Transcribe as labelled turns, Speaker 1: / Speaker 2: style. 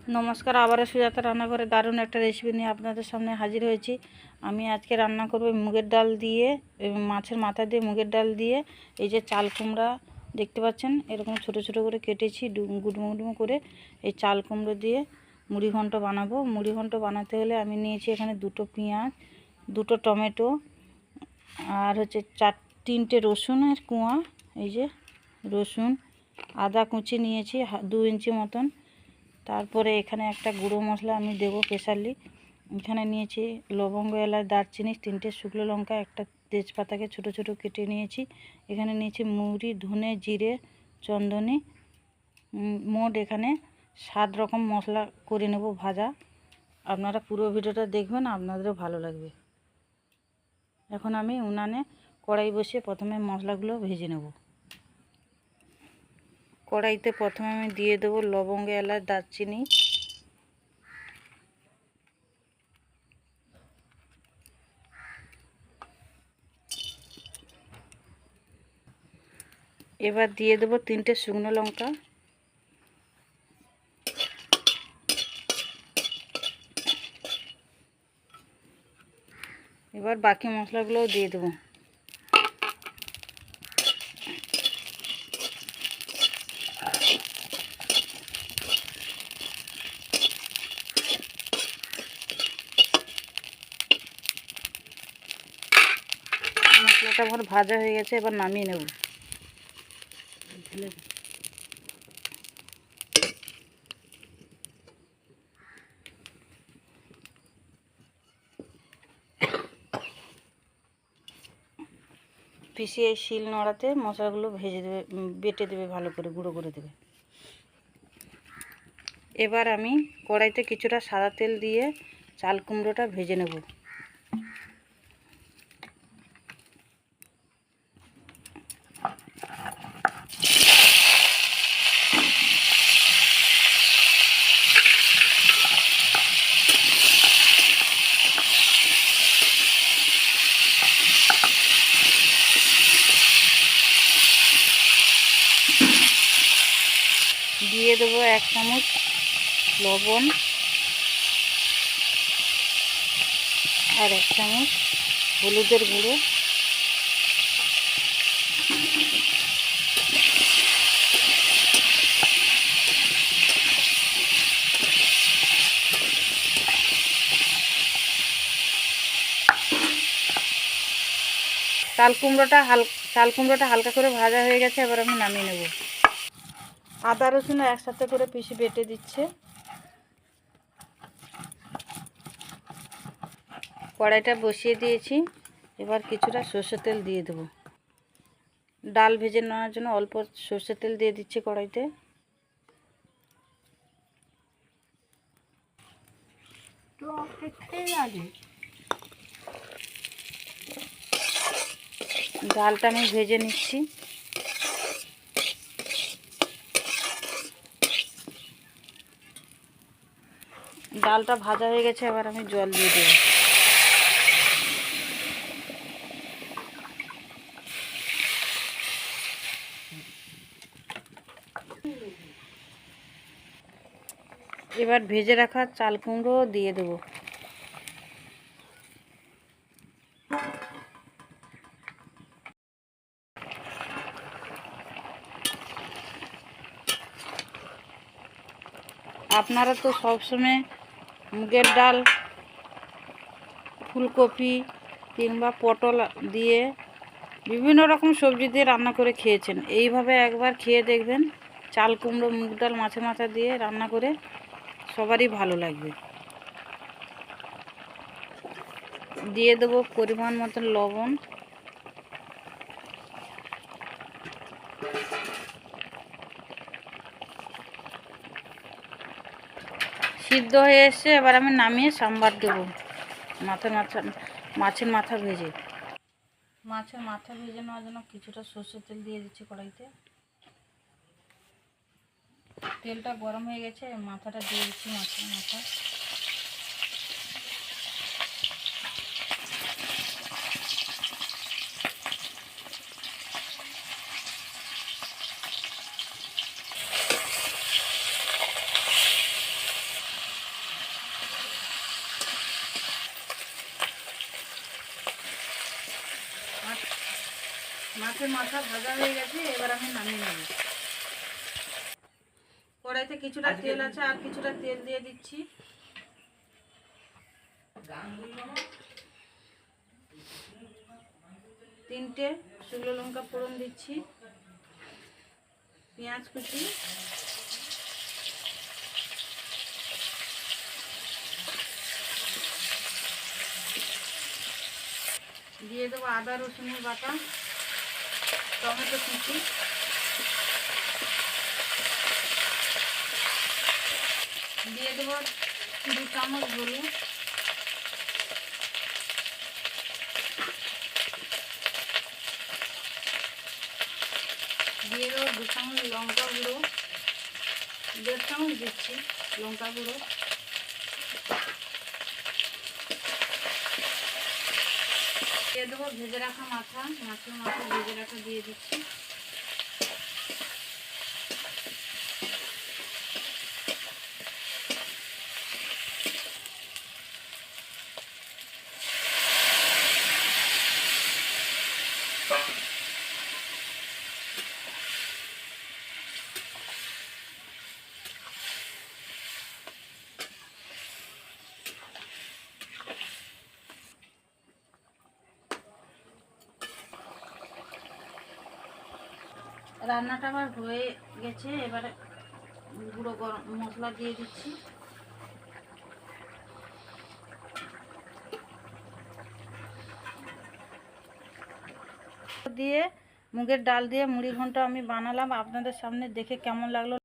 Speaker 1: নমস্কার, আবারও সুজাতা রান্নাঘরে দারুণ একটা রেসিপি নিয়ে আপনাদের সামনে হাজির হয়েছি। আমি আজকে রান্না করব মুগের ডাল দিয়ে, মাছের মাথা দিয়ে মুগের ডাল দিয়ে। এই যে চাল কুমড়া দেখতে পাচ্ছেন, এরকম ছোট ছোট করে কেটেছি গুডুমো গুডুমো করে। এই চাল কুমড়ো দিয়ে মুড়ি ঘন্ট বানাবো। মুড়ি ঘন্ট বানাতে হলে আমি নিয়েছি এখানে 2টো পেঁয়াজ, 2টো টমেটো, আর হচ্ছে 3টে রসুনের কোয়া। এই যে রসুন, আদা কুচি নিয়েছি 2 ইঞ্চি মতন। তারপরে এখানে একটা গুঁড়ো মশলা আমি দেবো স্পেশালি। এখানে নিয়েছি লবঙ্গ, এলাচ, দারচিনি, 3টে শুকনো লঙ্কা, একটা তেজপাতাকে ছোট ছোট কেটে নিয়েছি। এখানে নিয়েছি মৌরি, ধনে, জিরে, চন্দনী। মোট এখানে 7 রকম মশলা করে নেব ভাজা। আপনারা পুরো ভিডিওটা দেখবেন, আপনাদেরও ভালো লাগবে। এখন আমি উনানে কড়াই বসিয়ে প্রথমে মশলাগুলো ভেজে নেব। কড়াইতে প্রথমে আমি দিয়ে দেবো লবঙ্গ, এলাচ, দারচিনি। এবার দিয়ে দেবো 3টে শুকনো লঙ্কা। এবার বাকি মশলাগুলোও দিয়ে দেবো। মশলাটা আমার ভাজা হয়ে গেছে, এবার নামিয়ে নেব। পিষিয়ে শিল নোড়াতে মশলাগুলো ভেজে দেবে, বেটে দেবে, ভালো করে গুঁড়ো করে দেবে। এবার আমি কড়াইতে কিছুটা সাদা তেল দিয়ে চাল কুমড়োটা ভেজে নেব। দিয়ে দেবো 1 চামচ লবণ আর 1 চামচ হলুদের গুঁড়ো। চাল কুমড়োটা হালকা করে ভাজা হয়ে গেছে, এবার আমি নামিয়ে নেব। আদা রসুন একসাথে করে পিষে বেটে দিচ্ছে। কড়াইটা বসিয়ে দিয়েছি, এবার কিছুটা সর্ষের তেল দিয়ে দেবো। ডাল ভেজে নেওয়ার জন্য অল্প সর্ষের তেল দিয়ে দিচ্ছি কড়াইতে। ডালটা আমি ভেজে নিচ্ছি। ডালটা ভাজা হয়ে গেছে, এবার আমি জল দিয়ে দেব। এবার ভেজে রাখা চাল কুমড়ো দিয়ে দেব। আপনারা তো সবসময় মুগের ডাল, ফুলকপি কিংবা পটল দিয়ে বিভিন্ন রকম সবজি দিয়ে রান্না করে খেয়েছেন। এইভাবে একবার খেয়ে দেখবেন, চাল কুমড়ো, মুগ ডাল, মাছের মাথা দিয়ে রান্না করে, সবারই ভালো লাগবে। দিয়ে দেবো পরিমাণ মতন লবণ। সিদ্ধ হয়ে এসছে, এবার আমি নামিয়ে সাম্বার দেবো। মাছের মাথা ভেজে নেওয়ার জন্য কিছুটা সর্ষের তেল দিয়ে দিচ্ছি কড়াইতে। তেলটা গরম হয়ে গেছে, মাথাটা দিয়ে দিচ্ছি, মাছের মাথা। মাছের মাথা ভাজা হয়ে গেছে, এবার আমি নামিয়ে নেব। কড়াইতে কিছুটা তেল আছে, আর কিছুটা তেল দিয়ে দিচ্ছি। তিনটে শুকনো লঙ্কা ফোড়ন দিচ্ছি, পেঁয়াজ কুচি, দিয়ে দেবো আদা রসুনের বাটা, টমেটো কুচি, দিয়ে দেবো 2 চামচ হলুদ, দিয়ে দেবো 2 চামচ লঙ্কা গুঁড়ো, 1.5 চামচ দিচ্ছি লঙ্কা গুঁড়ো, দিয়ে দেবো ভেজে রাখা মাছের মাথা ভেজে রাখা দিয়ে দিচ্ছি। রান্নাটা আবার হয়ে গেছে, এবারে গুঁড়ো গরম মশলা দিয়ে দিচ্ছি। দিয়ে মুগের ডাল দিয়ে মুড়ি ঘন্ট আমি বানালাম, আপনাদের সামনে দেখে কেমন লাগলো